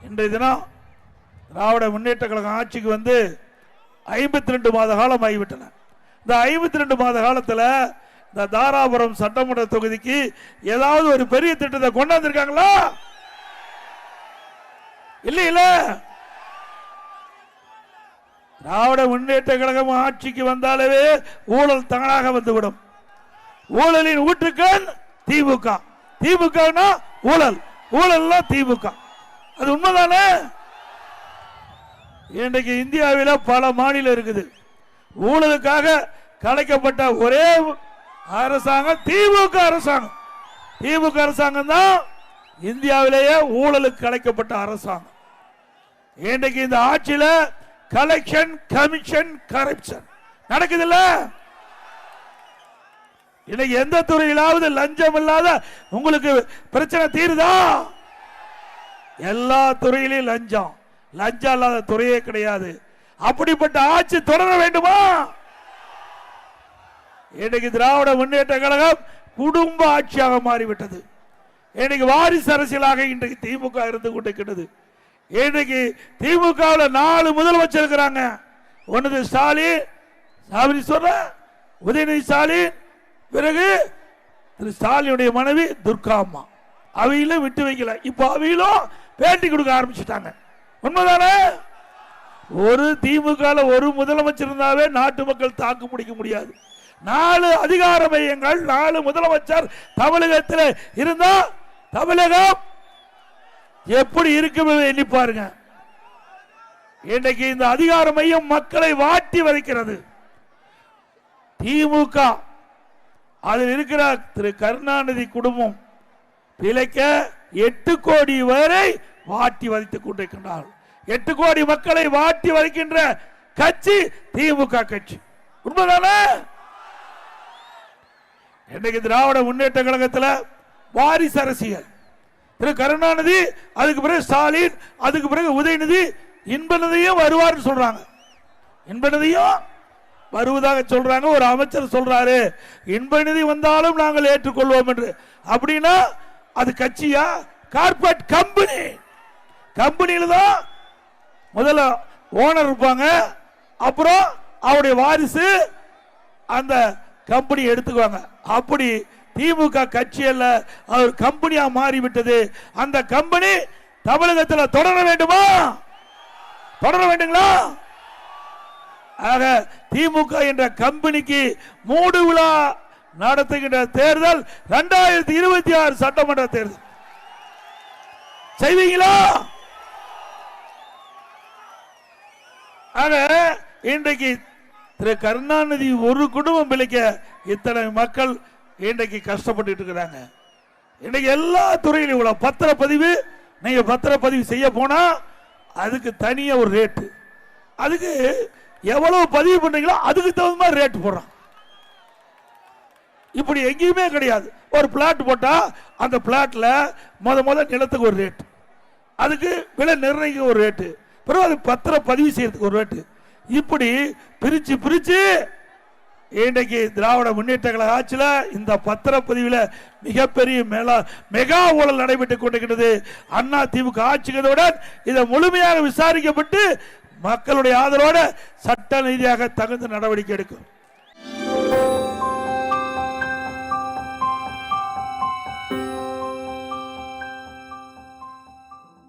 இன்றைய தினம் திராவிட முன்னேற்ற கழகம் ஆட்சிக்கு வந்து 52 மாத காலம் ஆகிவிட்டன. இந்த 52 மாத காலத்தில் இந்த தாராபுரம் சட்டமன்ற தொகுதிக்கு ஏதாவது ஒரு பெரிய திட்டத்தை கொண்டாந்துருக்காங்களா? இல்ல. திராவிட முன்னேற்ற கழகம் ஆட்சிக்கு வந்தாலே ஊழல் தானாக வந்துவிடும். ஊழலின் ஊற்றுக்கண் திமுக, திமுகனா ஊழல், ஊழல் திமுக. அது உண்மைதானே? இன்றைக்கு இந்தியாவில் பல மாநிலம் இருக்குது. ஊழலுக்காக கலைக்கப்பட்ட ஒரே அரசாங்கம் திமுக அரசாங்கம். திமுக அரசாங்கம் தான் இந்தியாவிலேயே ஊழலுக்கு கலைக்கப்பட்ட அரசாங்கம். இன்றைக்கு இந்த ஆட்சியில கலெக்ஷன், கமிஷன், கரப்ஷன் நடக்குது இல்ல? இன்னைக்கு எந்த துறையிலாவது லஞ்சம் இல்லாத உங்களுக்கு பிரச்சனை தீருதா? எல்லா துறையிலும் லஞ்சம், லஞ்சம் இல்லாத துறையே கிடையாது. அப்படிப்பட்ட ஆட்சி தொடர வேண்டுமா? இன்னைக்கு திராவிட முன்னேற்ற கழகம் குடும்ப ஆட்சியாக மாறிவிட்டது. இன்னைக்கு வாரிசு அரசியலாக இன்றைக்கு திமுக இருந்து கொண்டிருக்கிறது. இன்னைக்கு திமுகவில் 4 முதலமைச்சர் இருக்கிறாங்க. ஒன்று ஸ்டாலின், உதயநிதி ஸ்டாலின், பிறகு திரு ஸ்டாலினுடைய மனைவி துர்கா அம்மா. அவையிலும் விட்டு வைக்கல. இப்ப அவையிலும் பேட்டி கொடுக்க ஆரம்பிச்சுட்டாங்க. உண்மைதானே? ஒரு திமுக ஒரு முதலமைச்சர் இருந்தாவே நாட்டு மக்கள் தாக்கு பிடிக்க முடியாது. 4 அதிகார மையங்கள், 4 முதலமைச்சர் தமிழகத்தில் இருந்தா தமிழகம் எப்படி இருக்கும் எண்ணி பாருங்க. இன்றைக்கு இந்த அதிகார மையம் மக்களை வாட்டி வதைக்கிறது. திமுக அதில் இருக்கிற திரு கருணாநிதி குடும்பம் பிழைக்க 8 கோடி வரை வாட்டி வதைத்துக் கொண்டிருக்கின்றார். 8 கோடி மக்களை வாட்டி வதைக்கின்ற கட்சி திமுக கட்சி. உண்மைதானே? இன்னைக்கு திராவிட முன்னேற்ற கழகத்தில் வாரிசு அரசியல். திரு கருணாநிதி, அதுக்கு பிறகு ஸ்டாலின், அதுக்கு பிறகு உதயநிதி, இன்பநிதியும் வருவார் சொல்றாங்க. இன்பநிதியும் வருவதாக சொல்றாங்க. ஒரு அமைச்சர் சொல்றாரு இன்பநிதி வந்தாலும் நாங்கள் ஏற்றுக்கொள்வோம் என்று. அப்படின்னா அது கட்சியா? Corporate company. கம்பெனியில தான் முதல்ல ஓனர் இருப்பாங்க, அப்புறம் அவருடைய வாரிசு அந்த கம்பெனி எடுத்துக்குவாங்க. அப்படி திமுக கட்சி அல்ல, அவர் கம்பெனியா மாறிவிட்டது. அந்த கம்பெனி தமிழகத்தில் தொடர வேண்டுமா? தொடர வேண்டுங்களா? ஆக திமுக என்ற கம்பெனிக்கு மூடு விழா நடத்துகின்ற தேர்தல் 2026 சட்டமன்ற தேர்தல் செய்வீங்களா? ஆக இன்றைக்கு திரு கருணாநிதி ஒரு குடும்பம் பிழைக்க இத்தனை மக்கள் இன்றைக்கு கஷ்டப்பட்டு இருக்கிறாங்க. இன்னைக்கு எல்லா துறையிலும் இவ்வளவு பத்திரப்பதிவு, நீங்க பத்திரப்பதிவு செய்ய போனா அதுக்கு தனியா ஒரு ரேட்டு, அதுக்கு எவ்வளவு பதிவு பண்றீங்களோ அதுக்கு தகுந்த மாதிரி ரேட் போடுறான். இப்படி எங்கேயுமே கிடையாது. ஒரு பிளாட் போட்டா அந்த பிளாட்ல முத நிலத்துக்கு ஒரு ரேட், அதுக்கு விலை நிர்ணயிக்க ஒரு ரேட்டு, பிறகு அது பத்திர பதிவு செய்யறதுக்கு ஒரு ரேட்டு. இப்படி பிரிச்சு பிரிச்சு இன்றைக்கு திராவிட முன்னேற்ற கழக ஆட்சியில் இந்த பத்திரப்பதிவில் மிகப்பெரிய மெகா ஊழல் நடைபெற்றுக் கொண்டிருக்கிறது. அண்ணா திமுக ஆட்சிகளுடன் இதை முழுமையாக விசாரிக்கப்பட்டு மக்களுடைய ஆதரவோடு சட்ட ரீதியாக தகுந்த நடவடிக்கை எடுக்கும்.